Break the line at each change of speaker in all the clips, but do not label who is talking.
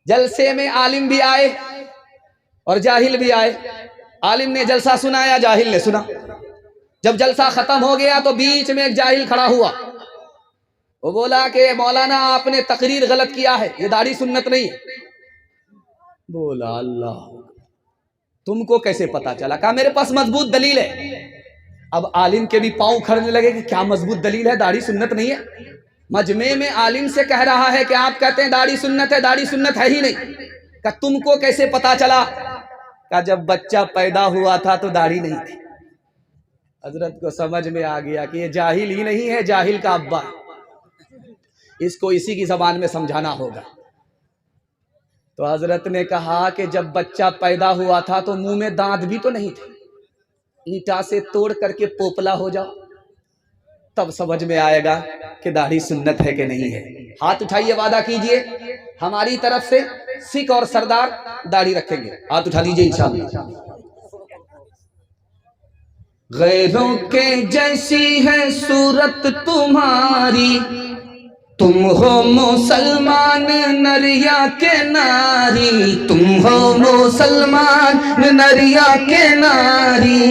جلسے میں عالم بھی آئے اور جاہل بھی آئے. عالم نے جلسہ سنایا، جاہل نے سنا. جب جلسہ ختم ہو گیا تو بیچ میں ایک جاہل کھڑا ہوا. وہ بولا کہ مولانا آپ نے تقریر غلط کیا ہے، یہ داڑھی سنت نہیں ہے. بولا اللہ، تم کو کیسے پتا چلا؟ کہا میرے پاس مضبوط دلیل ہے. اب عالم کے بھی پاؤں کھڑنے لگے کہ کیا مضبوط دلیل ہے؟ داڑھی سنت نہیں ہے. مجمع میں عالم سے کہہ رہا ہے کہ آپ کہتے ہیں داڑھی سنت ہے، داڑھی سنت ہے ہی نہیں. کہ تم کو کیسے پتا چلا؟ کہ جب بچہ پیدا ہوا تھا تو داڑھی نہیں تھی. حضرت کو سمجھ میں آ گیا کہ یہ جاہل ہی نہیں ہے، جاہل کا ابا ہے. اس کو اسی کی زبان میں سمجھانا ہوگا. تو حضرت نے کہا کہ جب بچہ پیدا ہوا تھا تو منہ میں دانت بھی تو نہیں تھے، اینٹا سے توڑ کر کے پوپلا ہو جاؤ، تب سمجھ میں آئے گا کہ داڑھی سنت ہے کہ نہیں ہے. ہاتھ اٹھائیے، وعدہ کیجئے ہماری طرف سے سکھ اور سردار داڑھی رکھیں گے. ہاتھ اٹھا دیجئے انشاءاللہ. غیروں کے جیسی ہے صورت تمہاری، تم ہو مسلمان نریا کے ناری، تم ہو مسلمان نریا کے ناری.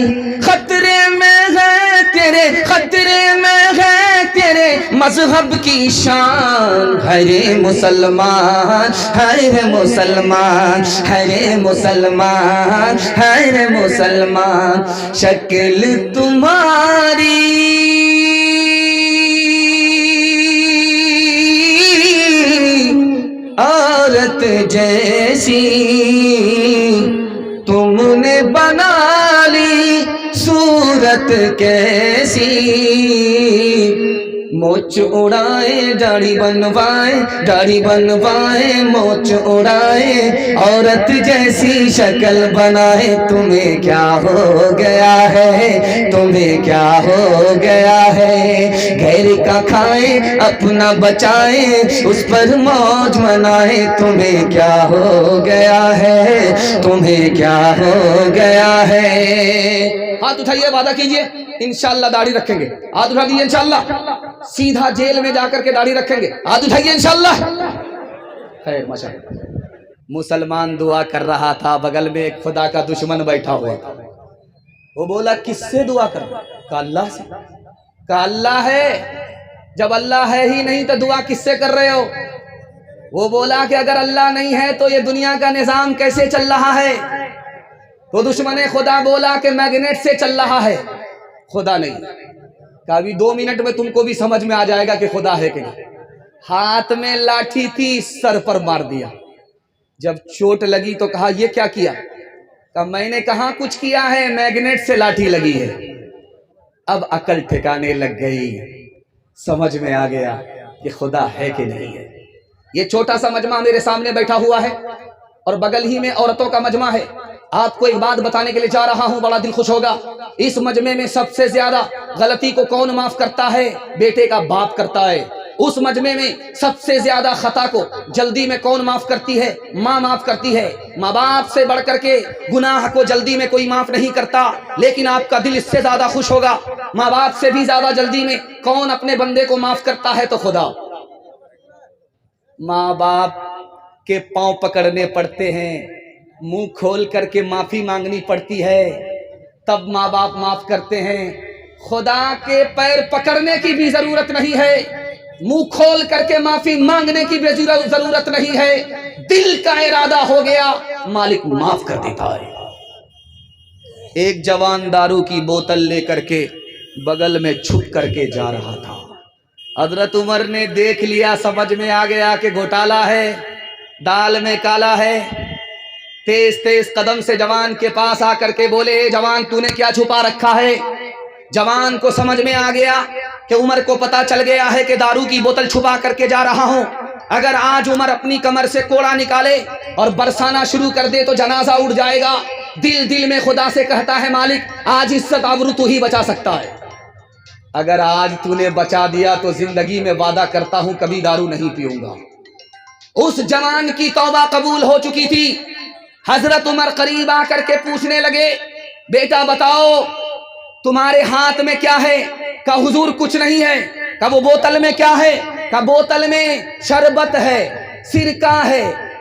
خطرے میں ہے تیرے، خطرے میں ہے تیرے مذہب کی شان. ہے رے مسلمان، ہے رے مسلمان، ہے رے مسلمان، ہے رے مسلمان. شکل تمہاری عورت جیسی، تم نے بنا لی صورت کیسی. موچ اڑائے داڑھی بنوائے، داڑھی بنوائے موچ اڑائے، عورت جیسی شکل بنائے. تمہیں کیا ہو گیا ہے، تمہیں کیا ہو گیا ہے؟ گھر کا کھائے اپنا بچائے، اس پر موج منائے. تمہیں کیا ہو گیا ہے، تمہیں کیا ہو گیا ہے؟ ہاتھ اٹھائیے، وعدہ کیجئے انشاءاللہ داڑھی رکھیں گے. ہاتھ اٹھا دیجئے انشاءاللہ. سیدھا جیل میں جا کر کے داڑھی رکھیں گے. ہاتھ اٹھائیے انشاءاللہ. خیر ماشاءاللہ. مسلمان دعا کر رہا تھا، بغل میں ایک خدا کا دشمن بیٹھا ہوا تھا. وہ بولا کس سے دعا کر رہا؟ کہا اللہ سے. کہا اللہ ہے؟ جب اللہ ہے ہی نہیں تو دعا کس سے کر رہے ہو؟ وہ بولا کہ اگر اللہ نہیں ہے تو یہ دنیا کا نظام کیسے چل رہا ہے؟ تو دشمن خدا بولا کہ میگنیٹ سے چل رہا ہے، خدا نہیں. کہا ابھی 2 منٹ میں تم کو بھی سمجھ میں آ جائے گا کہ خدا ہے کہ نہیں. ہاتھ میں لاٹھی تھی، سر پر مار دیا. جب چوٹ لگی تو کہا یہ کیا کیا؟ کہا میں نے کہاں کچھ کیا ہے، میگنیٹ سے لاٹھی لگی ہے. اب عقل ٹھکانے لگ گئی، سمجھ میں آ گیا کہ خدا ہے کہ نہیں ہے. یہ چھوٹا سا مجمع میرے سامنے بیٹھا ہوا ہے اور بغل ہی میں عورتوں کا مجمع ہے. آپ کو ایک بات بتانے کے لیے جا رہا ہوں، بڑا دل خوش ہوگا. اس مجمع میں سب سے زیادہ غلطی کو کون معاف کرتا ہے؟ بیٹے کا باپ کرتا ہے. اس مجمع میں سب سے زیادہ خطا کو جلدی میں کون معاف کرتی ہے؟ ماں معاف کرتی ہے. ماں باپ سے بڑھ کر کے گناہ کو جلدی میں کوئی معاف نہیں کرتا، لیکن آپ کا دل اس سے زیادہ خوش ہوگا. ماں باپ سے بھی زیادہ جلدی میں کون اپنے بندے کو معاف کرتا ہے؟ تو خدا. ماں باپ کے پاؤں پکڑنے پڑتے ہیں، منہ کھول کر کے معافی مانگنی پڑتی ہے، تب ماں باپ معاف کرتے ہیں. خدا کے پیر پکڑنے کی بھی ضرورت نہیں ہے، منہ کھول کر کے معافی مانگنے کی بھی ضرورت نہیں ہے. دل کا ارادہ ہو گیا، مالک معاف کر دیتا ہے. ایک جوان دارو کی بوتل لے کر کے بغل میں چھپ کر کے جا رہا تھا. حضرت عمر نے دیکھ لیا، سمجھ میں آ گیا کہ گھوٹالا ہے، دال میں کالا ہے. تیز تیز قدم سے جوان کے پاس آ کر کے بولے جوان تو نے کیا چھپا رکھا ہے؟ جوان کو سمجھ میں آ گیا کہ عمر کو پتا چل گیا ہے کہ دارو کی بوتل چھپا کر کے جا رہا ہوں. اگر آج عمر اپنی کمر سے کوڑا نکالے اور برسانا شروع کر دے تو جنازہ اڑ جائے گا. دل دل میں خدا سے کہتا ہے مالک آج عزت آبرو تو ہی بچا سکتا ہے. اگر آج تو نے بچا دیا تو زندگی میں وعدہ کرتا ہوں کبھی دارو نہیں پیوں گا. اس جوان کی توبہ قبول ہو چکی تھی. حضرت عمر قریب آ کر کے پوچھنے لگے بیٹا بتاؤ تمہارے ہاتھ میں کیا ہے؟ کہا حضور کچھ نہیں ہے. کہا وہ بوتل میں کیا ہے؟ کہا بوتل میں شربت ہے، سرکہ ہے،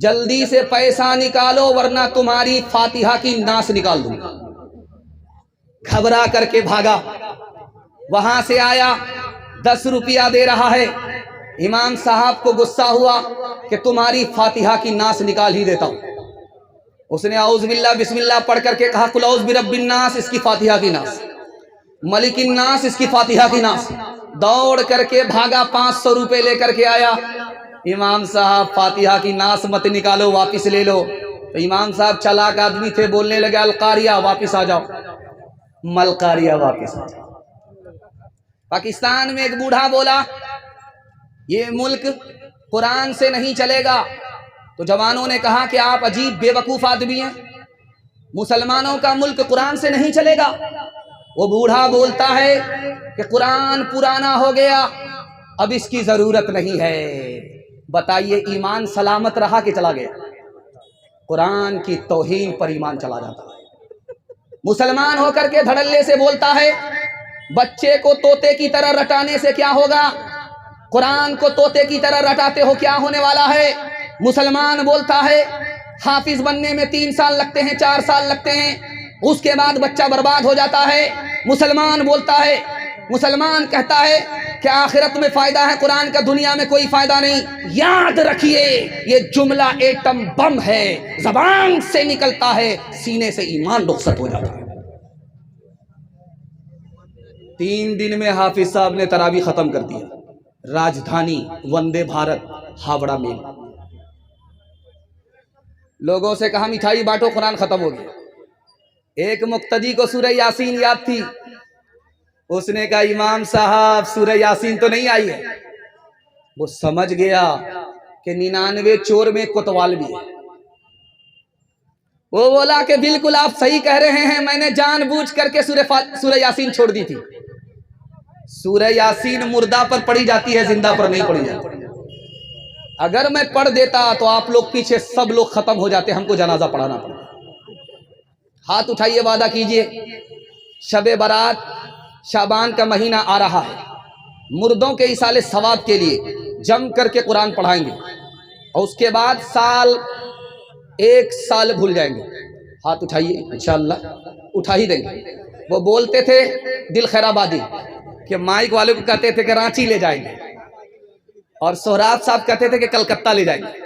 جلدی سے پیسہ نکالو ورنہ تمہاری فاتحہ کی ناس نکال دوں گا۔ گھبرا کر کے بھاگا، وہاں سے آیا، 10 روپیہ دے رہا ہے۔ امام صاحب کو غصہ ہوا کہ تمہاری فاتحہ کی ناس نکال ہی دیتا ہوں۔ اس نے اعوذ باللہ بسم اللہ پڑھ کر کے کہا قل اعوذ برب الناس، اس کی فاتحہ کی ناس، ملک الناس، اس کی فاتحہ کی ناس۔ دوڑ کر کے بھاگا، 500 روپے لے کر کے آیا۔ امام صاحب فاتحہ کی ناس مت نکالو، واپس لے لو۔ تو امام صاحب چلاک آدمی تھے، بولنے لگے القاریہ، واپس آ جاؤ، ملقاریہ واپس آ جاؤ۔ پاکستان میں ایک بوڑھا بولا یہ ملک قرآن سے نہیں چلے گا، تو جوانوں نے کہا کہ آپ عجیب بے وقوف آدمی ہیں، مسلمانوں کا ملک قرآن سے نہیں چلے گا۔ وہ بوڑھا بولتا ہے کہ قرآن پرانا ہو گیا، اب اس کی ضرورت نہیں ہے۔ بتائیے ایمان سلامت رہا کہ چلا گیا؟ قرآن کی توہین پر ایمان چلا جاتا ہے۔ مسلمان ہو کر کے دھڑلے سے بولتا ہے بچے کو طوطے کی طرح رٹانے سے کیا ہوگا، قرآن کو طوطے کی طرح رٹاتے ہو کیا ہونے والا ہے۔ مسلمان بولتا ہے حافظ بننے میں 3 سال لگتے ہیں، 4 سال لگتے ہیں، اس کے بعد بچہ برباد ہو جاتا ہے۔ مسلمان بولتا ہے، مسلمان کہتا ہے کہ آخرت میں فائدہ ہے قرآن کا، دنیا میں کوئی فائدہ نہیں۔ یاد رکھیے یہ جملہ ایٹم بم ہے، زبان سے نکلتا ہے، سینے سے ایمان رخصت ہو جاتا ہے۔ 3 دن میں حافظ صاحب نے تراویح ختم کر دیا، راجدھانی وندے بھارت ہاوڑا میل۔ لوگوں سے کہا مٹھائی بانٹو، قرآن ختم ہو گیا۔ ایک مقتدی کو سورہ یاسین یاد تھی، اس نے کہا امام صاحب سورہ یاسین تو نہیں آئی ہے۔ وہ سمجھ گیا کہ 99 چور میں کوتوال بھی ہے۔ وہ بولا کہ بالکل آپ صحیح کہہ رہے ہیں، میں نے جان بوجھ کر کے سورہ یاسین چھوڑ دی تھی۔ سورہ یاسین مردہ پر پڑھی جاتی ہے، زندہ پر نہیں پڑھی جاتی۔ اگر میں پڑھ دیتا تو آپ لوگ پیچھے سب لوگ ختم ہو جاتے، ہم کو جنازہ پڑھانا پڑتا۔ ہاتھ اٹھائیے، وعدہ کیجئے شب برات شعبان کا مہینہ آ رہا ہے، مردوں کے ایصال ثواب کے لیے جم کر کے قرآن پڑھائیں گے، اور اس کے بعد ایک سال بھول جائیں گے۔ ہاتھ اٹھائیے، انشاءاللہ اٹھا ہی دیں گے۔ وہ بولتے تھے دل خیر آبادی کہ مائک والے کو کہتے تھے کہ رانچی لے جائیں گے، اور سہراب صاحب کہتے تھے کہ کلکتہ لے جائیں گے۔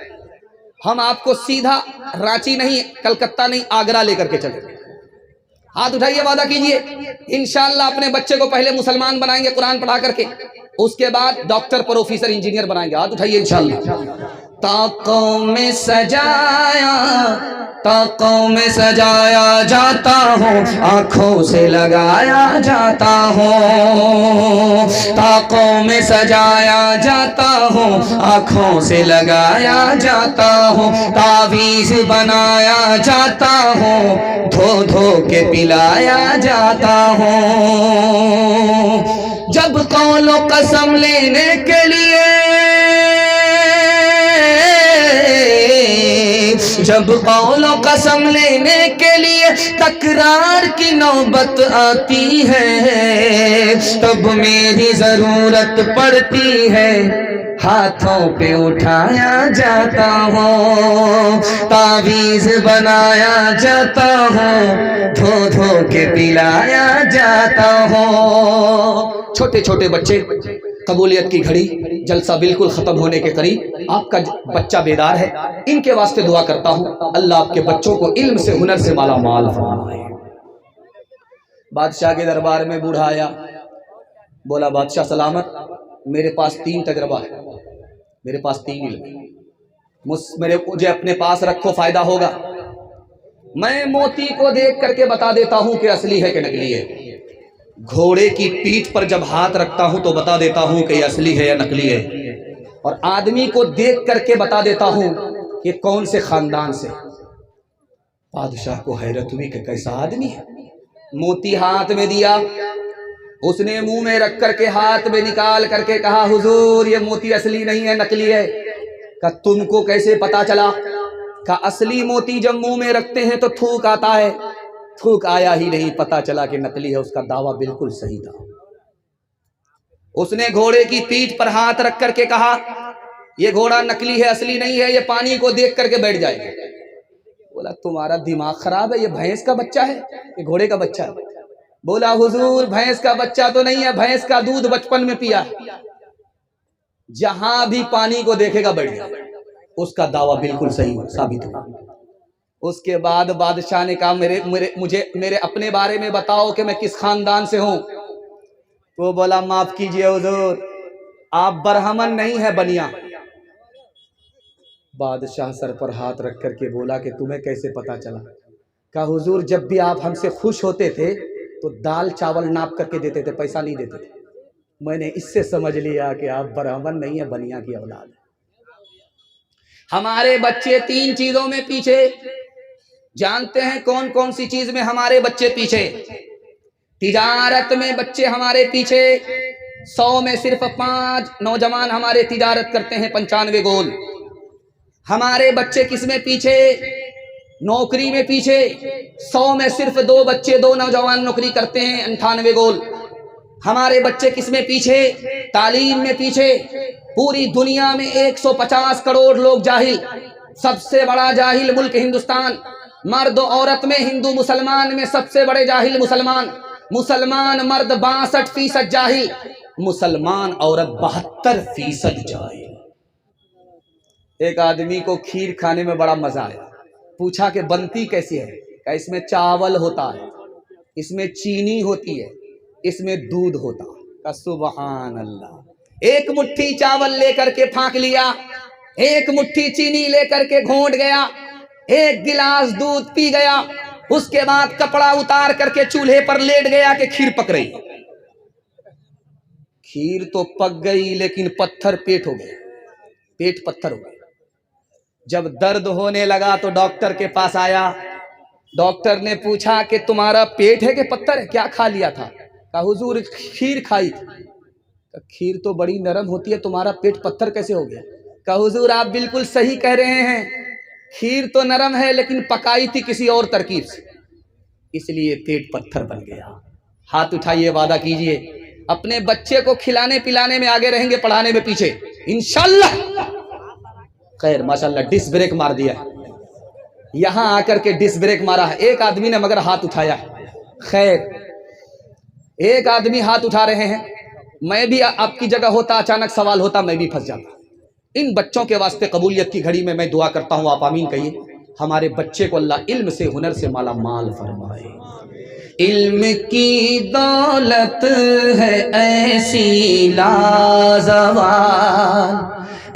ہم آپ کو سیدھا رانچی نہیں، کلکتہ نہیں، آگرہ لے کر کے چلیں گے۔ ہاتھ اٹھائیے، وعدہ کیجئے انشاءاللہ اپنے بچے کو پہلے مسلمان بنائیں گے قرآن پڑھا کر کے، اس کے بعد ڈاکٹر، پروفیسر، انجینئر بنائیں گے۔ ہاتھ اٹھائیے انشاءاللہ۔ طاقوں میں سجایا جاتا ہوں، آنکھوں سے لگایا جاتا ہوں، طاقوں میں سجایا جاتا ہوں، آنکھوں سے لگایا جاتا ہوں، تعویذ بنایا جاتا ہوں، دھو دھو کے پلایا جاتا ہوں۔ جب قول و قسم لینے کے لیے، جب قول و قسم لینے کے لیے تکرار کی نوبت آتی ہے، تب میری ضرورت پڑتی ہے، ہاتھوں پہ اٹھایا جاتا ہوں، تعویذ بنایا جاتا ہوں، دھو دھو کے پلایا جاتا ہوں۔ چھوٹے چھوٹے بچے، قبولیت کی گھڑی، جلسہ بالکل ختم ہونے کے قریب، آپ کا بچہ بیدار ہے، ان کے واسطے دعا کرتا ہوں اللہ آپ کے بچوں کو علم سے، ہنر سے مالا مال فرمائے۔ بادشاہ کے دربار میں بوڑھا آیا، بولا بادشاہ سلامت، میرے پاس 3 تجربہ ہے، میرے پاس 3 علم، مجھے اپنے پاس رکھو، فائدہ ہوگا۔ میں موتی کو دیکھ کر کے بتا دیتا ہوں کہ اصلی ہے کہ نکلی ہے، گھوڑے کی پیٹھ پر جب ہاتھ رکھتا ہوں تو بتا دیتا ہوں کہ یہ اصلی ہے یا نکلی ہے، اور آدمی کو دیکھ کر کے بتا دیتا ہوں کہ کون سے خاندان سے۔ بادشاہ کو حیرت ہوئی کہ کیسا آدمی ہے۔ موتی ہاتھ میں دیا، اس نے منہ میں رکھ کر کے ہاتھ میں نکال کر کے کہا حضور یہ موتی اصلی نہیں ہے، نکلی ہے۔ کہا تم کو کیسے پتا چلا؟ کہا اصلی موتی جب منہ میں رکھتے ہیں تو تھوک آتا ہے، تھوک آیا ہی نہیں، پتا چلا کہ نکلی ہے۔ اس کا دعویٰ بالکل صحیح تھا۔ اس نے گھوڑے کی پیٹھ پر ہاتھ رکھ کر کے کہا یہ گھوڑا نکلی ہے اصلی نہیں ہے، یہ پانی کو دیکھ کر کے بیٹھ جائے گا۔ بولا تمہارا دماغ خراب ہے، یہ بھینس کا بچہ ہے، یہ گھوڑے کا بچہ ہے۔ بولا حضور بھینس کا بچہ تو نہیں ہے، بھینس کا دودھ بچپن میں پیا ہے، جہاں بھی پانی کو دیکھے گا بیٹھ جائے۔ اس کا دعویٰ بالکل صحیح ثابت ہوا۔ اس کے بعد بادشاہ نے کہا میرے اپنے بارے میں بتاؤ کہ میں کس خاندان سے ہوں۔ وہ بولا معاف کیجئے حضور، آپ برہمن نہیں ہے، بنیا۔ بادشاہ سر پر ہاتھ رکھ کر کے بولا کہ تمہیں کیسے پتا چلا؟ کہا حضور جب بھی آپ ہم سے خوش ہوتے تھے تو دال چاول ناپ کر کے دیتے تھے، پیسہ نہیں دیتے تھے۔ میں نے اس سے سمجھ لیا کہ آپ برہمن نہیں ہے، بنیا کی اولاد ہے۔ ہمارے بچے 3 چیزوں میں پیچھے، جانتے ہیں کون کون سی چیز میں ہمارے بچے پیچھے؟ تجارت میں بچے ہمارے پیچھے، 100 میں صرف 5 نوجوان ہمارے تجارت کرتے ہیں، 95 گول۔ ہمارے بچے کس میں پیچھے؟ نوکری میں پیچھے، 100 میں صرف 2 بچے 2 نوجوان نوکری کرتے ہیں، 98 گول۔ ہمارے بچے کس میں پیچھے؟ تعلیم میں پیچھے۔ پوری دنیا میں 150 کروڑ لوگ جاہل، سب سے بڑا جاہل ملک ہندوستان، مرد و عورت میں ہندو مسلمان میں سب سے بڑے جاہل مسلمان۔ مسلمان مرد 62% جاہل، مسلمان عورت 72% جاہل۔ ایک آدمی کو کھیر کھانے میں بڑا مزہ آیا، پوچھا کہ بنتی کیسی ہے؟ کہ اس میں چاول ہوتا ہے، اس میں چینی ہوتی ہے، اس میں دودھ ہوتا ہے۔ کہ سبحان اللہ۔ ایک مٹھی چاول لے کر کے پھانک لیا، ایک مٹھی چینی لے کر کے گھونٹ گیا، ایک گلاس دودھ پی گیا، اس کے بعد کپڑا اتار کر کے چولہے پر لیٹ گیا کہ کھیر پک رہی۔ کھیر تو پک گئی لیکن پتھر پیٹ ہو گیا، پیٹ پتھر ہو گیا۔ جب درد ہونے لگا تو ڈاکٹر کے پاس آیا، ڈاکٹر نے پوچھا کہ تمہارا پیٹ ہے کہ پتھر ہے، کیا کھا لیا تھا؟ کہا حضور کھیر کھائی تھی۔ کہا کھیر تو بڑی نرم ہوتی ہے، تمہارا پیٹ پتھر کیسے ہو گیا؟ کہا حضور آپ بالکل صحیح کہہ رہے ہیں، کھیر تو نرم ہے لیکن پکائی تھی کسی اور ترکیب سے، اس لیے پیٹ پتھر بن گیا۔ ہاتھ اٹھائیے، وعدہ کیجئے اپنے بچے کو کھلانے پلانے میں آگے رہیں گے، پڑھانے میں پیچھے انشاءاللہ۔ خیر ماشاءاللہ ڈس بریک مار دیا ہے، یہاں آ کر کے ڈس بریک مارا ہے ایک آدمی نے، مگر ہاتھ اٹھایا ہے۔ خیر ایک آدمی ہاتھ اٹھا رہے ہیں، میں بھی آپ کی جگہ ہوتا، اچانک سوال ہوتا میں بھی پھنس جاتا۔ ان بچوں کے واسطے قبولیت کی گھڑی میں دعا کرتا ہوں، آپ آمین کہیے۔ ہمارے بچے کو اللہ علم سے، ہنر سے مالا مال فرمائے۔ علم کی دولت ہے ایسی لازوال،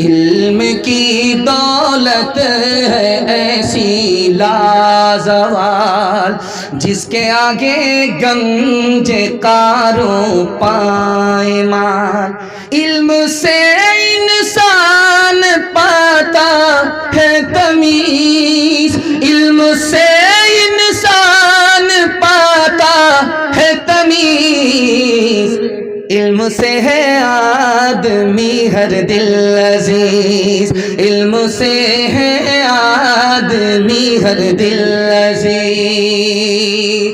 علم کی دولت ہے ایسی لازوال، جس کے آگے گنج قاروں پائمال۔ علم سے انسان پاتا ہے تمیز، علم سے انسان پاتا ہے تمیز، علم سے ہے آدمی ہر دل عزیز، علم سے ہے آدمی ہر دل عزیز۔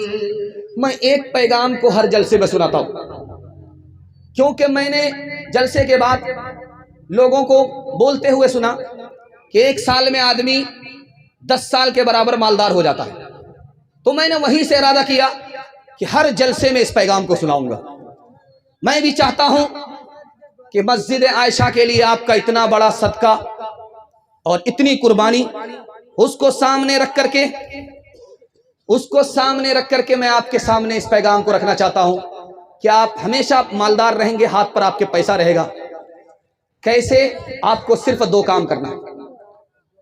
میں ایک پیغام کو ہر جلسے میں سناتا ہوں، کیونکہ میں نے جلسے کے بعد لوگوں کو بولتے ہوئے سنا کہ 1 سال میں آدمی 10 سال کے برابر مالدار ہو جاتا ہے، تو میں نے وہیں سے ارادہ کیا کہ ہر جلسے میں اس پیغام کو سناؤں گا۔ میں بھی چاہتا ہوں کہ مسجد عائشہ کے لیے آپ کا اتنا بڑا صدقہ اور اتنی قربانی، اس کو سامنے رکھ کر کے میں آپ کے سامنے اس پیغام کو رکھنا چاہتا ہوں کہ آپ ہمیشہ مالدار رہیں گے، ہاتھ پر آپ کے پیسہ رہے گا۔ کیسے؟ آپ کو صرف 2 کام کرنا ہے،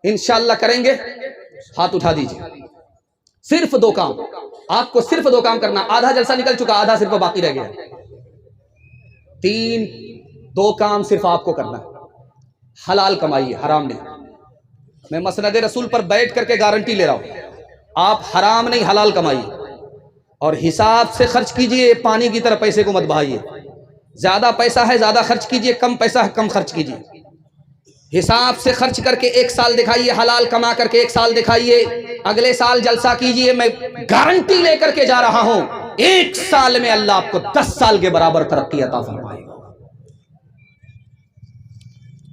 انشاءاللہ کریں گے؟ ہاتھ اٹھا دیجئے۔ صرف 2 کام، آپ کو صرف 2 کام کرنا۔ آدھا جلسہ نکل چکا، آدھا صرف باقی رہ گیا۔ 2 کام صرف آپ کو کرنا ہے۔ حلال کمائیے، حرام نہیں۔ میں مسند رسول پر بیٹھ کر کے گارنٹی لے رہا ہوں، آپ حرام نہیں حلال کمائیے، اور حساب سے خرچ کیجئے، پانی کی طرح پیسے کو مت بہائیے۔ زیادہ پیسہ ہے زیادہ خرچ کیجئے، کم پیسہ ہے کم خرچ کیجئے۔ حساب سے خرچ کر کے 1 سال دکھائیے، حلال کما کر کے 1 سال دکھائیے، اگلے سال جلسہ کیجئے۔ میں گارنٹی لے کر کے جا رہا ہوں، 1 سال میں اللہ آپ کو 10 سال کے برابر ترقی عطا فرمائے گا۔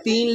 3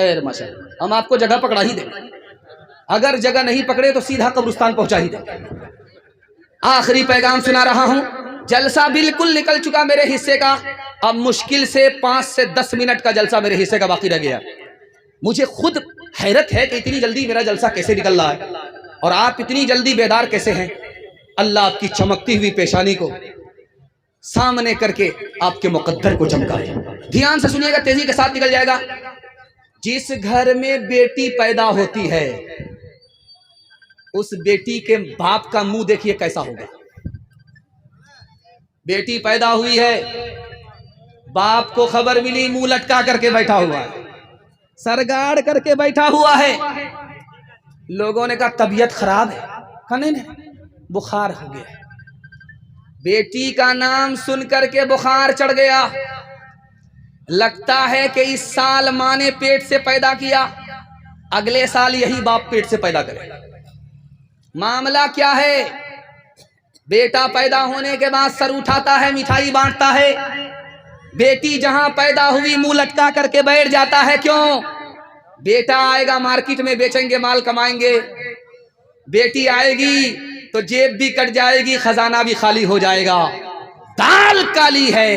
خیر ماشاءاللہ، ہم آپ کو جگہ پکڑا ہی دیں، اگر جگہ نہیں پکڑے تو سیدھا قبرستان پہنچا ہی دیں۔ آخری پیغام سنا رہا ہوں، جلسہ بالکل نکل چکا میرے حصے کا، اب مشکل سے 5 سے 10 منٹ کا جلسہ میرے حصے کا باقی رہ گیا۔ مجھے خود حیرت ہے کہ اتنی جلدی میرا جلسہ کیسے نکل رہا ہے، اور آپ اتنی جلدی بیدار کیسے ہیں۔ اللہ آپ کی چمکتی ہوئی پیشانی کو سامنے کر کے آپ کے مقدر کو چمکائے۔ دھیان سے سنیے گا، تیزی کے ساتھ نکل جائے گا۔ جس گھر میں بیٹی پیدا ہوتی ہے اس بیٹی کے باپ کا منہ دیکھیے کیسا ہوگا۔ بیٹی پیدا ہوئی ہے، باپ کو خبر ملی، منہ لٹکا کر کے بیٹھا ہوا ہے، سرگاڑ کر کے بیٹھا ہوا ہے۔ لوگوں نے کہا طبیعت خراب ہے، کہا نہیں بخار ہو گیا۔ بیٹی کا نام سن کر کے بخار چڑھ گیا، لگتا ہے کہ اس سال ماں نے پیٹ سے پیدا کیا، اگلے سال یہی باپ پیٹ سے پیدا کرے۔ معاملہ کیا ہے؟ بیٹا پیدا ہونے کے بعد سر اٹھاتا ہے، مٹھائی بانٹتا ہے۔ بیٹی جہاں پیدا ہوئی منہ لٹکا کر کے بیٹھ جاتا ہے، کیوں؟ بیٹا آئے گا مارکیٹ میں بیچیں گے، مال کمائیں گے۔ بیٹی آئے گی تو جیب بھی کٹ جائے گی، خزانہ بھی خالی ہو جائے گا۔ دال کالی ہے،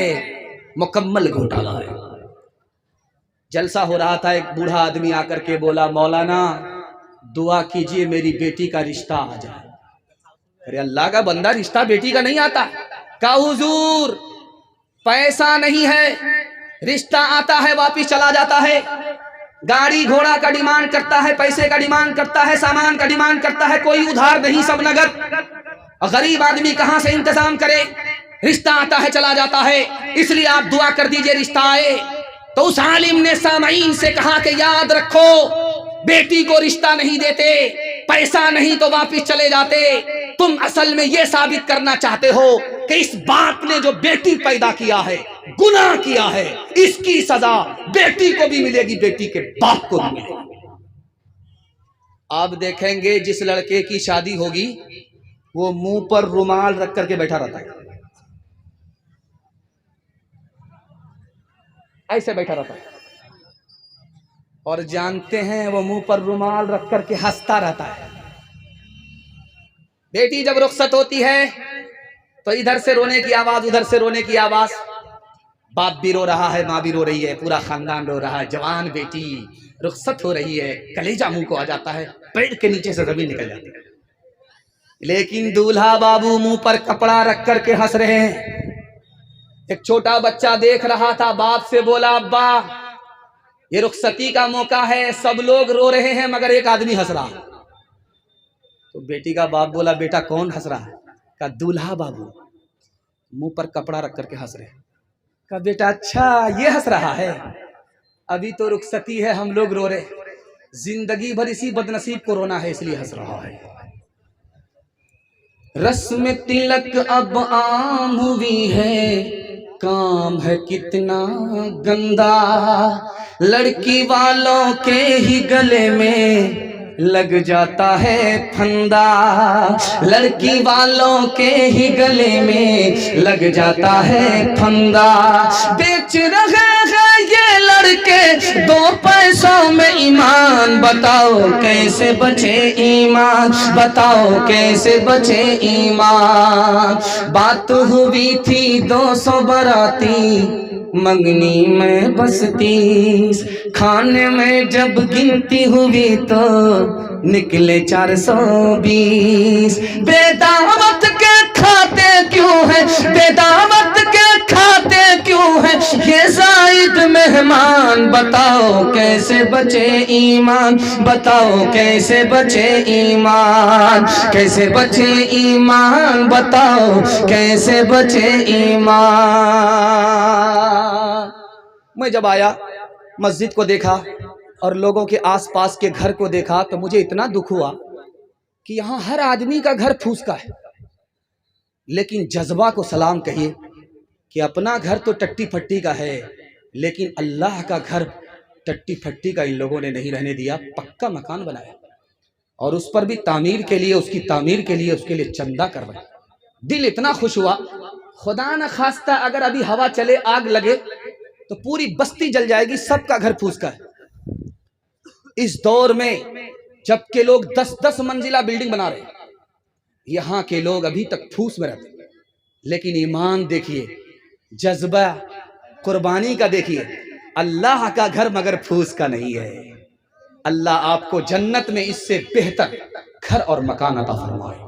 مکمل گھوٹالہ ہے۔ جلسہ ہو رہا تھا، ایک بوڑھا آدمی آ کر کے بولا مولانا دعا کیجئے میری بیٹی کا رشتہ آ جائے۔ ارے اللہ کا بندہ، رشتہ بیٹی کا نہیں آتا۔ کہا حضور پیسہ نہیں ہے، رشتہ آتا ہے واپس چلا جاتا ہے۔ گاڑی گھوڑا کا ڈیمانڈ کرتا ہے، پیسے کا ڈیمانڈ کرتا ہے، سامان کا ڈیمانڈ کرتا ہے، کوئی ادھار نہیں، سب نگد۔ غریب آدمی کہاں سے انتظام کرے؟ رشتہ آتا ہے چلا جاتا ہے، اس لیے آپ دعا کر دیجئے رشتہ آئے۔ تو اس عالم نے سامعین سے کہا کہ یاد رکھو، بیٹی کو رشتہ نہیں دیتے، پیسہ نہیں تو واپس چلے جاتے۔ تم اصل میں یہ ثابت کرنا چاہتے ہو کہ اس باپ نے جو بیٹی پیدا کیا ہے گناہ کیا ہے، اس کی سزا بیٹی کو بھی ملے گی، بیٹی کے باپ کو بھی ملے گی۔ آپ دیکھیں گے جس لڑکے کی شادی ہوگی وہ منہ پر رومال رکھ کر کے بیٹھا رہتا ہے، ایسے بیٹھا رہتا ہے، اور جانتے ہیں وہ منہ پر رومال رکھ کر کے ہنستا رہتا ہے۔ بیٹی جب رخصت ہوتی ہے تو ادھر سے رونے کی آواز، ادھر سے رونے کی آواز، باپ بھی رو رہا ہے، ماں بھی رو رہی ہے، پورا خاندان رو رہا ہے۔ جوان بیٹی رخصت ہو رہی ہے، کلیجہ منہ کو آ جاتا ہے، پیٹ کے نیچے سے زمین نکل جاتی ہے۔ لیکن دولہا بابو منہ پر کپڑا رکھ کر کے ہنس رہے ہیں۔ ایک چھوٹا بچہ دیکھ رہا تھا، باپ سے بولا ابا یہ رخصتی کا موقع ہے، سب لوگ رو رہے ہیں مگر ایک آدمی ہنس رہا ہے۔ تو بیٹی کا باپ بولا بیٹا کون ہنس رہا ہے؟ کہا دولہا بابو منہ پر کپڑا رکھ کر کے ہنس رہے ہیں۔ کہا بیٹا اچھا یہ ہنس رہا ہے، ابھی تو رخصتی ہے ہم لوگ رو رہے، زندگی بھر اسی بدنصیب کو رونا ہے اس لیے ہنس رہا ہے۔ رسم تلک اب عام ہوئی ہے، کام ہے کتنا گندا، لڑکی والوں کے ہی گلے میں لگ جاتا ہے پھندا، لڑکی والوں کے ہی گلے میں لگ جاتا ہے پھندا، بیچ رہے ہیں یہ لڑکے 2 پیسوں میں ایمان، بتاؤ کیسے بچے ایمان، بتاؤ کیسے بچے ایمان۔ بات ہوئی تھی 200 براتی، منگنی میں بس 30، کھانے میں جب گنتی ہوئی تو نکلے 420۔ بے دعوت کے کھاتے کیوں ہیں، بے دعوت کے کھاتے کیوں ہیں یہ زائد مہمان، بتاؤ کیسے بچے ایمان، بتاؤ کیسے بچے ایمان، کیسے بچے ایمان، بتاؤ کیسے بچے ایمان۔ میں جب آیا مسجد کو دیکھا اور لوگوں کے آس پاس کے گھر کو دیکھا تو مجھے اتنا دکھ ہوا کہ یہاں ہر آدمی کا گھر پھوس کا ہے، لیکن جذبہ کو سلام کہیے کہ اپنا گھر تو ٹٹی پھٹی کا ہے، لیکن اللہ کا گھر ٹٹی پھٹی کا ان لوگوں نے نہیں رہنے دیا، پکا مکان بنایا، اور اس پر بھی تعمیر کے لیے، اس کی تعمیر کے لیے اس کے لیے چندہ کروائے۔ دل اتنا خوش ہوا، خدا نہ خواستہ اگر ابھی ہوا چلے آگ لگے تو پوری بستی جل جائے گی، سب کا گھر پھوس کا ہے۔ اس دور میں جب کہ لوگ 10 منزلہ بلڈنگ بنا رہے ہیں، یہاں کے لوگ ابھی تک پھوس میں رہتے ہیں، لیکن ایمان دیکھیے، جذبہ قربانی کا دیکھیے، اللہ کا گھر مگر پھوس کا نہیں ہے۔ اللہ آپ کو جنت میں اس سے بہتر گھر اور مکان عطا فرمائے۔